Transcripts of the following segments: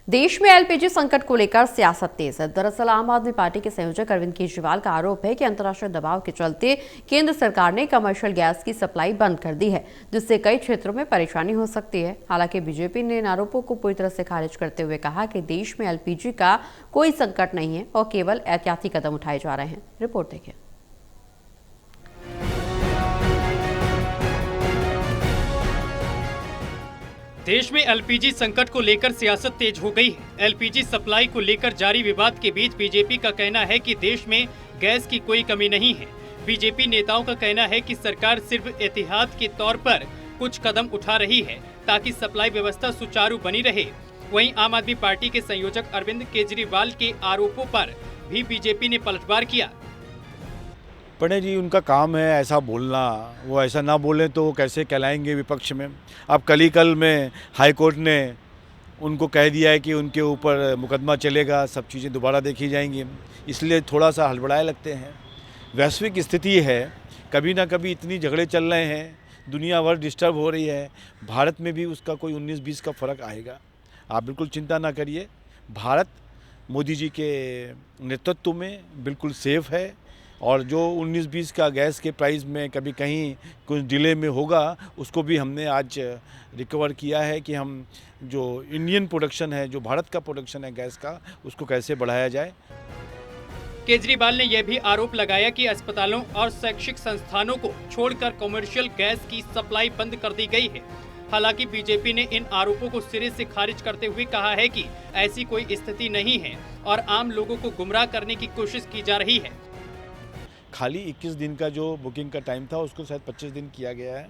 देश में एलपीजी संकट को लेकर सियासत तेज है। दरअसल आम आदमी पार्टी के संयोजक अरविंद केजरीवाल का आरोप है कि अंतर्राष्ट्रीय दबाव के चलते केंद्र सरकार ने कमर्शियल गैस की सप्लाई बंद कर दी है, जिससे कई क्षेत्रों में परेशानी हो सकती है। हालांकि बीजेपी ने इन आरोपों को पूरी तरह से खारिज करते हुए कहा कि देश में एलपीजी का कोई संकट नहीं है और केवल एहतियाती कदम उठाए जा रहे हैं। रिपोर्ट देखिए। देश में एलपीजी संकट को लेकर सियासत तेज हो गई है। एलपीजी सप्लाई को लेकर जारी विवाद के बीच बीजेपी का कहना है कि देश में गैस की कोई कमी नहीं है। बीजेपी नेताओं का कहना है कि सरकार सिर्फ एहतियात के तौर पर कुछ कदम उठा रही है ताकि सप्लाई व्यवस्था सुचारू बनी रहे। वहीं आम आदमी पार्टी के संयोजक अरविंद केजरीवाल के आरोपों पर भी बीजेपी ने पलटवार किया। पंडित जी, उनका काम है ऐसा बोलना, वो ऐसा ना बोलें तो वो कैसे कहलाएंगे विपक्ष में। अब कल में हाई कोर्ट ने उनको कह दिया है कि उनके ऊपर मुकदमा चलेगा, सब चीज़ें दोबारा देखी जाएंगी, इसलिए थोड़ा सा हड़बड़ाए लगते हैं। वैश्विक स्थिति है, कभी ना कभी इतनी झगड़े चल रहे हैं, दुनिया भर डिस्टर्ब हो रही है, भारत में भी उसका कोई 19-20 का फ़र्क आएगा। आप बिल्कुल चिंता ना करिए, भारत मोदी जी के नेतृत्व में बिल्कुल सेफ़ है और जो 19-20 का गैस के प्राइस में कभी कहीं कुछ डिले में होगा, उसको भी हमने आज रिकवर किया है कि हम जो इंडियन प्रोडक्शन है, जो भारत का प्रोडक्शन है गैस का, उसको कैसे बढ़ाया जाए। केजरीवाल ने यह भी आरोप लगाया कि अस्पतालों और शैक्षिक संस्थानों को छोड़कर कमर्शियल गैस की सप्लाई बंद कर दी गई है। हालांकि बीजेपी ने इन आरोपों को सिरे से खारिज करते हुए कहा है कि ऐसी कोई स्थिति नहीं है और आम लोगों को गुमराह करने की कोशिश की जा रही है। खाली 21 दिन का जो बुकिंग का टाइम था उसको शायद 25 दिन किया गया है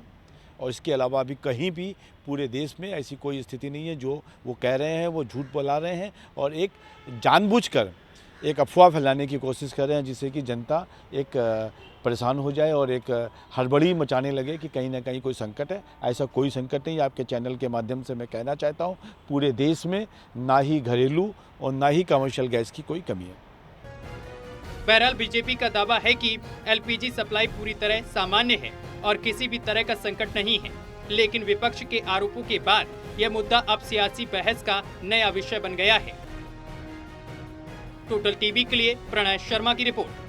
और इसके अलावा अभी कहीं भी पूरे देश में ऐसी कोई स्थिति नहीं है। जो वो कह रहे हैं वो झूठ बोला रहे हैं और एक जानबूझकर एक अफवाह फैलाने की कोशिश कर रहे हैं, जिससे कि जनता एक परेशान हो जाए और एक हड़बड़ी मचाने लगे कि कहीं ना कहीं कोई संकट है। ऐसा कोई संकट नहीं। आपके चैनल के माध्यम से मैं कहना चाहता हूँ, पूरे देश में ना ही घरेलू और ना ही कमर्शियल गैस की कोई कमी है। बहरहाल बीजेपी का दावा है कि एलपीजी सप्लाई पूरी तरह सामान्य है और किसी भी तरह का संकट नहीं है, लेकिन विपक्ष के आरोपों के बाद यह मुद्दा अब सियासी बहस का नया विषय बन गया है। टोटल टीवी के लिए प्रणय शर्मा की रिपोर्ट।